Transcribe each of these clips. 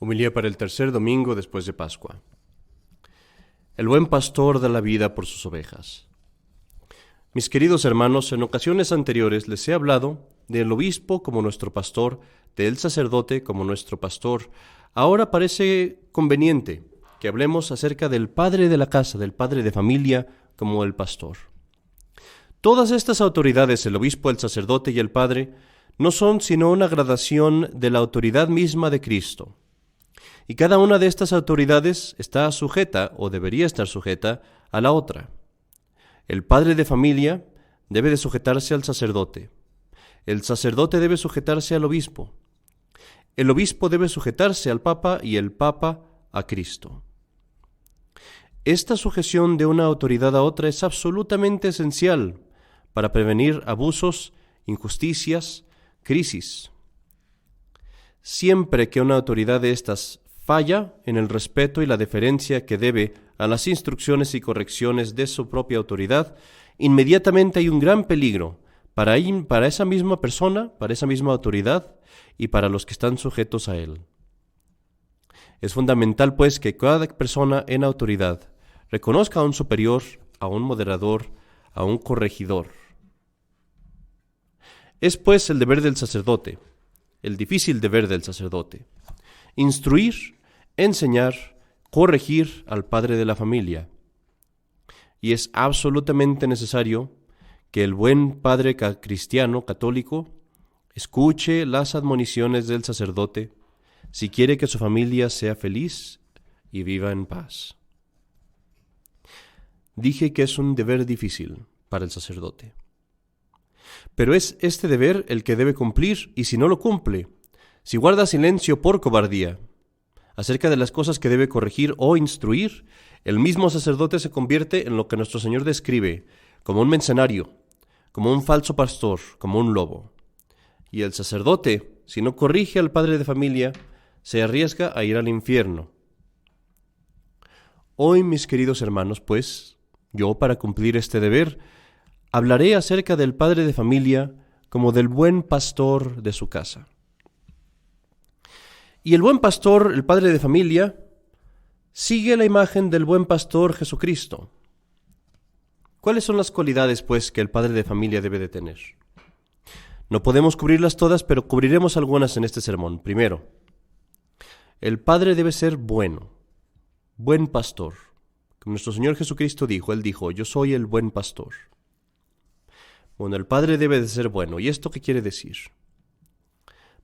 Homilía para el tercer domingo después de Pascua. El buen pastor da la vida por sus ovejas. Mis queridos hermanos, en ocasiones anteriores les he hablado del obispo como nuestro pastor, del sacerdote como nuestro pastor. Ahora parece conveniente que hablemos acerca del padre de la casa, del padre de familia como el pastor. Todas estas autoridades, el obispo, el sacerdote y el padre, no son sino una gradación de la autoridad misma de Cristo. Y cada una de estas autoridades está sujeta, o debería estar sujeta, a la otra. El padre de familia debe de sujetarse al sacerdote. El sacerdote debe sujetarse al obispo. El obispo debe sujetarse al papa y el papa a Cristo. Esta sujeción de una autoridad a otra es absolutamente esencial para prevenir abusos, injusticias, crisis. Siempre que una autoridad de estas falla en el respeto y la deferencia que debe a las instrucciones y correcciones de su propia autoridad, inmediatamente hay un gran peligro para esa misma persona, para esa misma autoridad y para los que están sujetos a él. Es fundamental, pues, que cada persona en autoridad reconozca a un superior, a un moderador, a un corregidor. Es, pues, el deber del sacerdote, el difícil deber del sacerdote, instruir, enseñar, corregir al padre de la familia. Y es absolutamente necesario que el buen padre cristiano, católico, escuche las admoniciones del sacerdote si quiere que su familia sea feliz y viva en paz. Dije que es un deber difícil para el sacerdote. Pero es este deber el que debe cumplir, y si no lo cumple, si guarda silencio por cobardía acerca de las cosas que debe corregir o instruir, el mismo sacerdote se convierte en lo que nuestro Señor describe como un mercenario, como un falso pastor, como un lobo. Y el sacerdote, si no corrige al padre de familia, se arriesga a ir al infierno. Hoy, mis queridos hermanos, pues, yo, para cumplir este deber, hablaré acerca del padre de familia como del buen pastor de su casa. Y el buen pastor, el padre de familia, sigue la imagen del buen pastor Jesucristo. ¿Cuáles son las cualidades, pues, que el padre de familia debe de tener? No podemos cubrirlas todas, pero cubriremos algunas en este sermón. Primero, el padre debe ser bueno, buen pastor. Como nuestro Señor Jesucristo dijo, Él dijo, yo soy el buen pastor. Bueno, el padre debe de ser bueno. ¿Y esto qué quiere decir?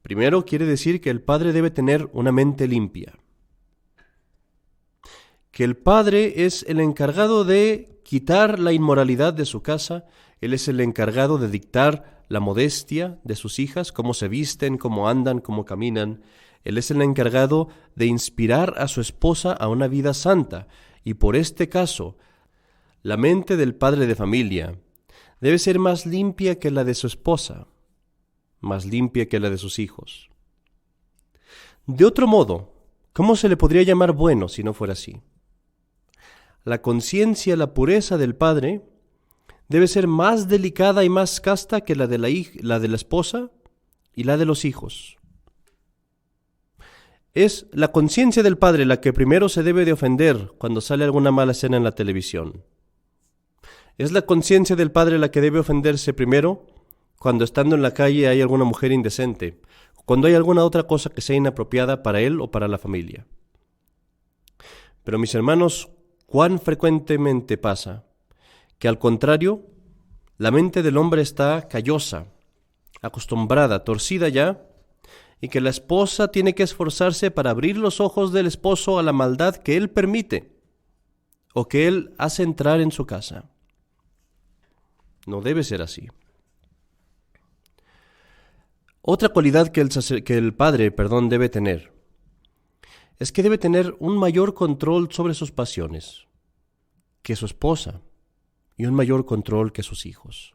Primero, quiere decir que el padre debe tener una mente limpia. Que el padre es el encargado de quitar la inmoralidad de su casa. Él es el encargado de dictar la modestia de sus hijas, cómo se visten, cómo andan, cómo caminan. Él es el encargado de inspirar a su esposa a una vida santa. Y por este caso, la mente del padre de familia debe ser más limpia que la de su esposa, más limpia que la de sus hijos. De otro modo, ¿cómo se le podría llamar bueno si no fuera así? La conciencia, la pureza del padre debe ser más delicada y más casta que la de la esposa y la de los hijos. Es la conciencia del padre la que primero se debe de ofender cuando sale alguna mala escena en la televisión. Es la conciencia del padre la que debe ofenderse primero cuando estando en la calle hay alguna mujer indecente, cuando hay alguna otra cosa que sea inapropiada para él o para la familia. Pero mis hermanos, ¿cuán frecuentemente pasa que al contrario, la mente del hombre está callosa, acostumbrada, torcida ya, y que la esposa tiene que esforzarse para abrir los ojos del esposo a la maldad que él permite o que él hace entrar en su casa? No debe ser así. Otra cualidad que el padre debe tener es que debe tener un mayor control sobre sus pasiones que su esposa y un mayor control que sus hijos.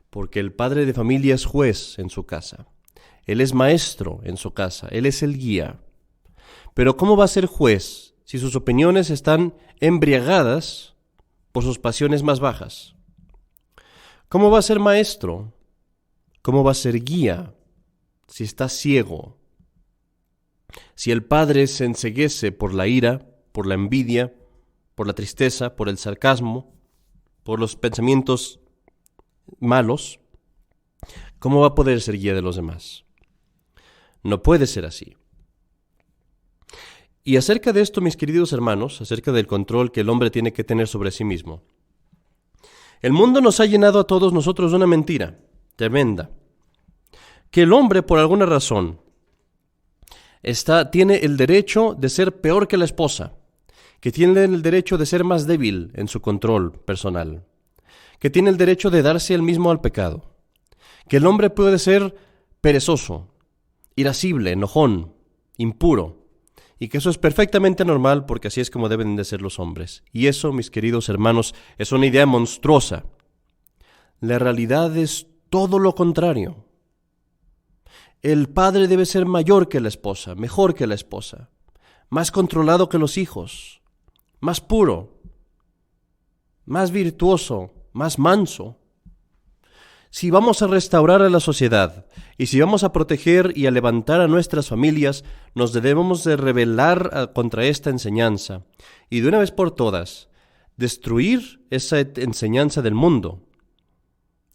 Porque el padre de familia es juez en su casa. Él es maestro en su casa. Él es el guía. Pero ¿cómo va a ser juez si sus opiniones están embriagadas por sus pasiones más bajas? ¿Cómo va a ser maestro? ¿Cómo va a ser guía si está ciego Si el padre se enceguece por la ira, por la envidia, por la tristeza, por el sarcasmo, por los pensamientos malos, ¿cómo va a poder ser guía de los demás? No puede ser así. Y acerca de esto, mis queridos hermanos, acerca del control que el hombre tiene que tener sobre sí mismo, el mundo nos ha llenado a todos nosotros de una mentira tremenda, que el hombre, por alguna razón, tiene el derecho de ser peor que la esposa, que tiene el derecho de ser más débil en su control personal, que tiene el derecho de darse él mismo al pecado, que el hombre puede ser perezoso, irascible, enojón, impuro, y que eso es perfectamente normal porque así es como deben de ser los hombres. Y eso, mis queridos hermanos, es una idea monstruosa. La realidad es todo lo contrario. El padre debe ser mayor que la esposa, mejor que la esposa, más controlado que los hijos, más puro, más virtuoso, más manso. Si vamos a restaurar a la sociedad y si vamos a proteger y a levantar a nuestras familias, nos debemos de rebelar contra esta enseñanza y de una vez por todas destruir esa enseñanza del mundo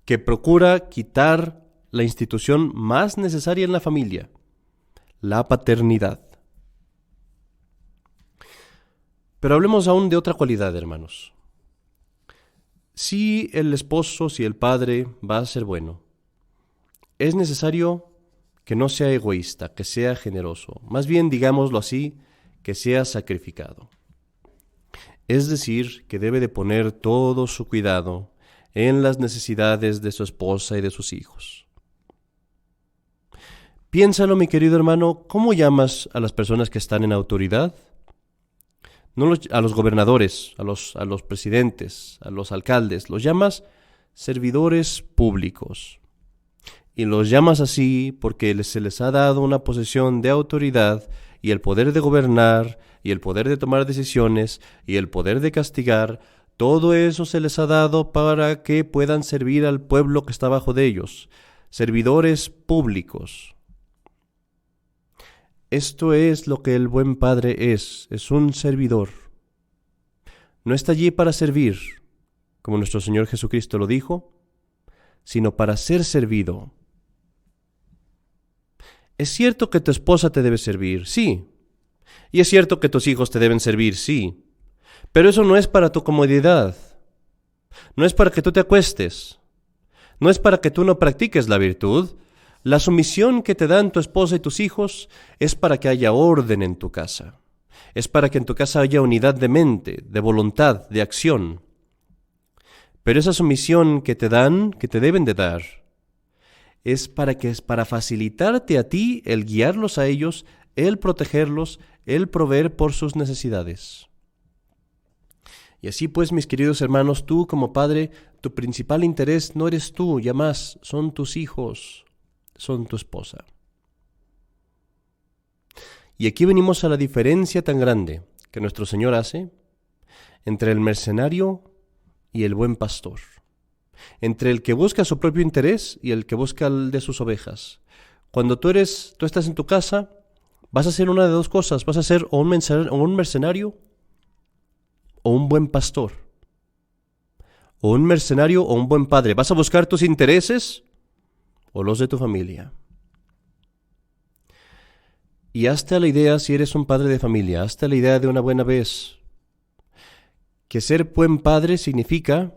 que procura quitar la institución más necesaria en la familia, la paternidad. Pero hablemos aún de otra cualidad, hermanos. Si el esposo, si el padre va a ser bueno, es necesario que no sea egoísta, que sea generoso, más bien, digámoslo así, que sea sacrificado. Es decir, que debe de poner todo su cuidado en las necesidades de su esposa y de sus hijos. Piénsalo, mi querido hermano, ¿cómo llamas a las personas que están en autoridad? No a los gobernadores, a los presidentes, a los alcaldes, los llamas servidores públicos. Y los llamas así porque se les ha dado una posesión de autoridad y el poder de gobernar y el poder de tomar decisiones y el poder de castigar. Todo eso se les ha dado para que puedan servir al pueblo que está bajo de ellos. Servidores públicos. Esto es lo que el buen padre es un servidor. No está allí para servir, como nuestro Señor Jesucristo lo dijo, sino para ser servido. Es cierto que tu esposa te debe servir, sí. Y es cierto que tus hijos te deben servir, sí. Pero eso no es para tu comodidad. No es para que tú te acuestes. No es para que tú no practiques la virtud. La sumisión que te dan tu esposa y tus hijos es para que haya orden en tu casa. Es para que en tu casa haya unidad de mente, de voluntad, de acción. Pero esa sumisión que te dan, que te deben de dar, es para facilitarte a ti el guiarlos a ellos, el protegerlos, el proveer por sus necesidades. Y así pues, mis queridos hermanos, tú como padre, tu principal interés no eres tú, ya más, son tus hijos, son tu esposa. Y aquí venimos a la diferencia tan grande que nuestro Señor hace entre el mercenario y el buen pastor, entre el que busca su propio interés y el que busca el de sus ovejas. Cuando tú estás en tu casa, vas a hacer una de dos cosas, vas a ser o un mercenario o un buen pastor, o un mercenario o un buen padre. Vas a buscar tus intereses o los de tu familia. Y hazte la idea, si eres un padre de familia, hazte la idea de una buena vez, que ser buen padre significa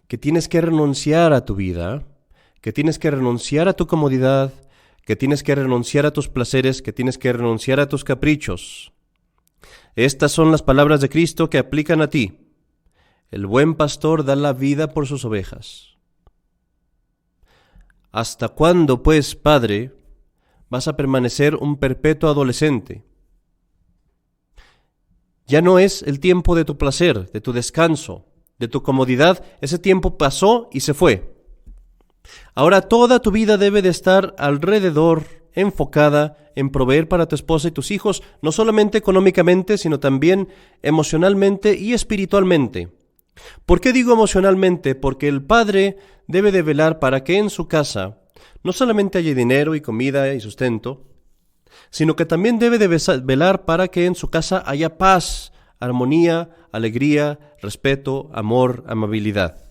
que tienes que renunciar a tu vida, que tienes que renunciar a tu comodidad, que tienes que renunciar a tus placeres, que tienes que renunciar a tus caprichos. Estas son las palabras de Cristo que aplican a ti. El buen pastor da la vida por sus ovejas. ¿Hasta cuándo, pues, padre, vas a permanecer un perpetuo adolescente? Ya no es el tiempo de tu placer, de tu descanso, de tu comodidad. Ese tiempo pasó y se fue. Ahora toda tu vida debe de estar alrededor, enfocada en proveer para tu esposa y tus hijos, no solamente económicamente, sino también emocionalmente y espiritualmente. ¿Por qué digo emocionalmente? Porque el padre debe de velar para que en su casa no solamente haya dinero y comida y sustento, sino que también debe de velar para que en su casa haya paz, armonía, alegría, respeto, amor, amabilidad.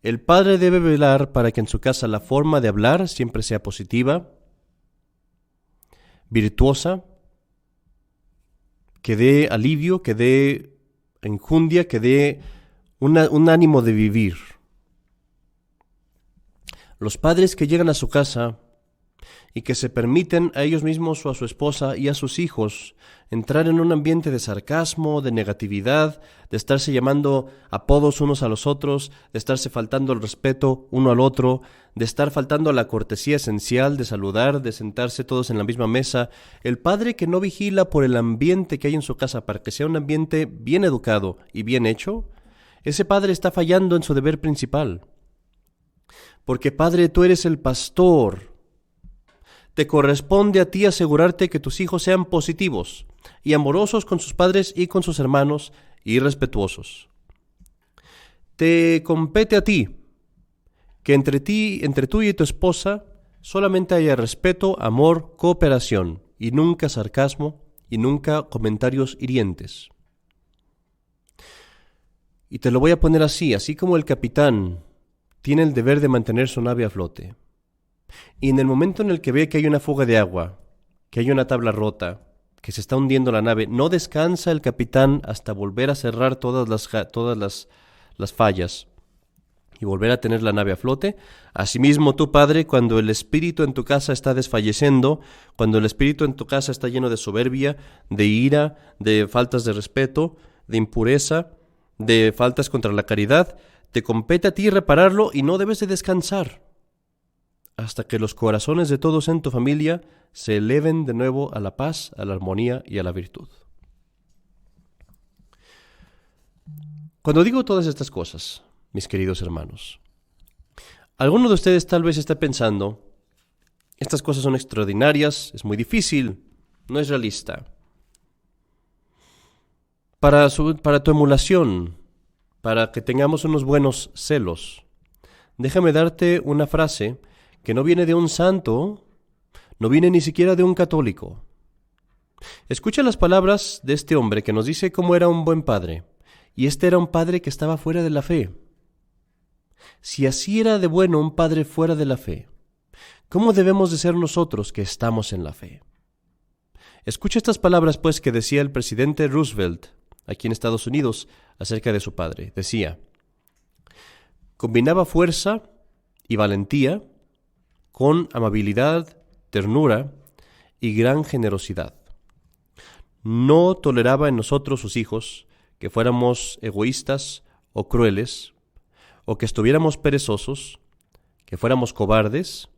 El padre debe velar para que en su casa la forma de hablar siempre sea positiva, virtuosa, que dé alivio, que dé enjundia, que dé un ánimo de vivir. Los padres que llegan a su casa y que se permiten a ellos mismos o a su esposa y a sus hijos entrar en un ambiente de sarcasmo, de negatividad, de estarse llamando apodos unos a los otros, de estarse faltando el respeto uno al otro, de estar faltando a la cortesía esencial de saludar, de sentarse todos en la misma mesa. El padre que no vigila por el ambiente que hay en su casa para que sea un ambiente bien educado y bien hecho, ese padre está fallando en su deber principal. Porque padre, tú eres el pastor. Te corresponde a ti asegurarte que tus hijos sean positivos y amorosos con sus padres y con sus hermanos y respetuosos. Te compete a ti que entre tú y tu esposa, solamente haya respeto, amor, cooperación y nunca sarcasmo y nunca comentarios hirientes. Y te lo voy a poner así como el capitán tiene el deber de mantener su nave a flote. Y en el momento en el que ve que hay una fuga de agua, que hay una tabla rota, que se está hundiendo la nave, no descansa el capitán hasta volver a cerrar todas las fallas y volver a tener la nave a flote. Asimismo, tú, padre, cuando el espíritu en tu casa está desfalleciendo, cuando el espíritu en tu casa está lleno de soberbia, de ira, de faltas de respeto, de impureza, de faltas contra la caridad, te compete a ti repararlo y no debes de descansar hasta que los corazones de todos en tu familia se eleven de nuevo a la paz, a la armonía y a la virtud. Cuando digo todas estas cosas, mis queridos hermanos, alguno de ustedes tal vez está pensando, estas cosas son extraordinarias, es muy difícil, no es realista. Para tu emulación, para que tengamos unos buenos celos, déjame darte una frase que no viene de un santo, no viene ni siquiera de un católico. Escucha las palabras de este hombre que nos dice cómo era un buen padre, y este era un padre que estaba fuera de la fe. Si así era de bueno un padre fuera de la fe, ¿cómo debemos de ser nosotros que estamos en la fe? Escucha estas palabras, pues, que decía el presidente Roosevelt, aquí en Estados Unidos, acerca de su padre. Decía, combinaba fuerza y valentía con amabilidad, ternura y gran generosidad. No toleraba en nosotros, sus hijos, que fuéramos egoístas o crueles, o que estuviéramos perezosos, que fuéramos cobardes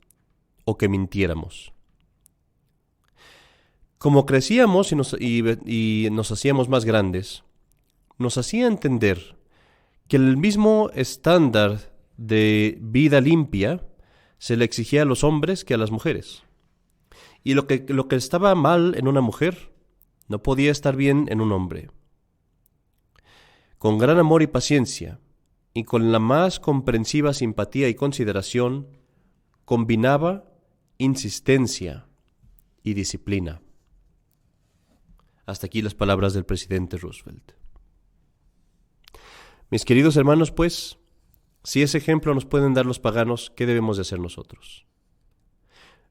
o que mintiéramos. Como crecíamos y nos hacíamos más grandes, nos hacía entender que el mismo estándar de vida limpia se le exigía a los hombres que a las mujeres. Y lo que estaba mal en una mujer no podía estar bien en un hombre. Con gran amor y paciencia, y con la más comprensiva simpatía y consideración, combinaba insistencia y disciplina. Hasta aquí las palabras del presidente Roosevelt. Mis queridos hermanos, pues, si ese ejemplo nos pueden dar los paganos, ¿qué debemos de hacer nosotros?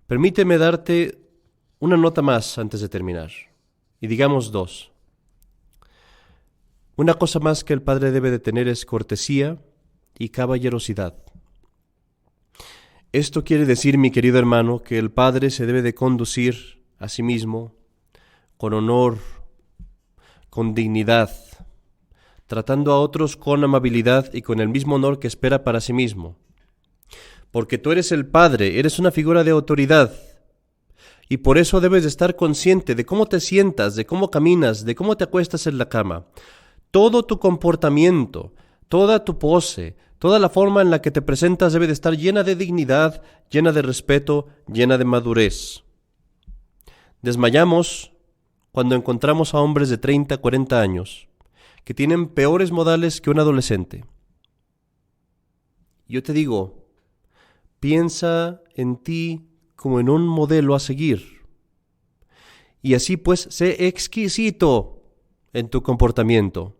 Permíteme darte una nota más antes de terminar, y digamos dos. Una cosa más que el padre debe de tener es cortesía y caballerosidad. Esto quiere decir, mi querido hermano, que el padre se debe de conducir a sí mismo con honor, con dignidad, tratando a otros con amabilidad y con el mismo honor que espera para sí mismo. Porque tú eres el padre, eres una figura de autoridad, y por eso debes de estar consciente de cómo te sientas, de cómo caminas, de cómo te acuestas en la cama. Todo tu comportamiento, toda tu pose, toda la forma en la que te presentas debe de estar llena de dignidad, llena de respeto, llena de madurez. Desmayamos cuando encontramos a hombres de 30, 40 años que tienen peores modales que un adolescente. Yo te digo, piensa en ti como en un modelo a seguir. Y así pues, sé exquisito en tu comportamiento,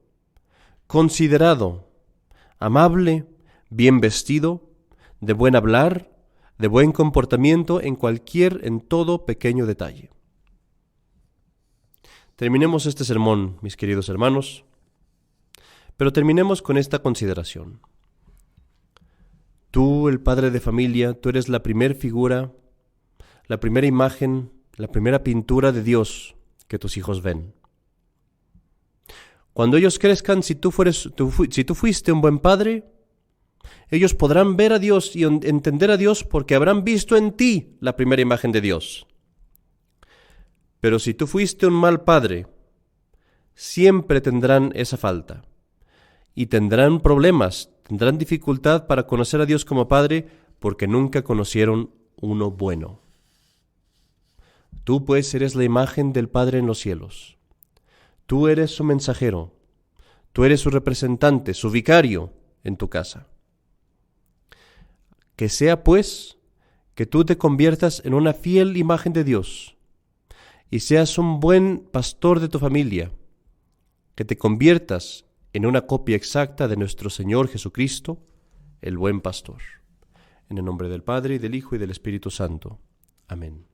considerado, amable, bien vestido, de buen hablar, de buen comportamiento en todo pequeño detalle. Terminemos este sermón, mis queridos hermanos, pero terminemos con esta consideración. Tú, el padre de familia, tú eres la primera figura, la primera imagen, la primera pintura de Dios que tus hijos ven. Cuando ellos crezcan, si tú fuiste un buen padre, ellos podrán ver a Dios y entender a Dios porque habrán visto en ti la primera imagen de Dios. Pero si tú fuiste un mal padre, siempre tendrán esa falta y tendrán problemas, tendrán dificultad para conocer a Dios como Padre porque nunca conocieron uno bueno. Tú pues eres la imagen del Padre en los cielos. Tú eres su mensajero. Tú eres su representante, su vicario en tu casa. Que sea pues que tú te conviertas en una fiel imagen de Dios y seas un buen pastor de tu familia, que te conviertas en una copia exacta de nuestro Señor Jesucristo, el buen pastor. En el nombre del Padre, y del Hijo, y del Espíritu Santo. Amén.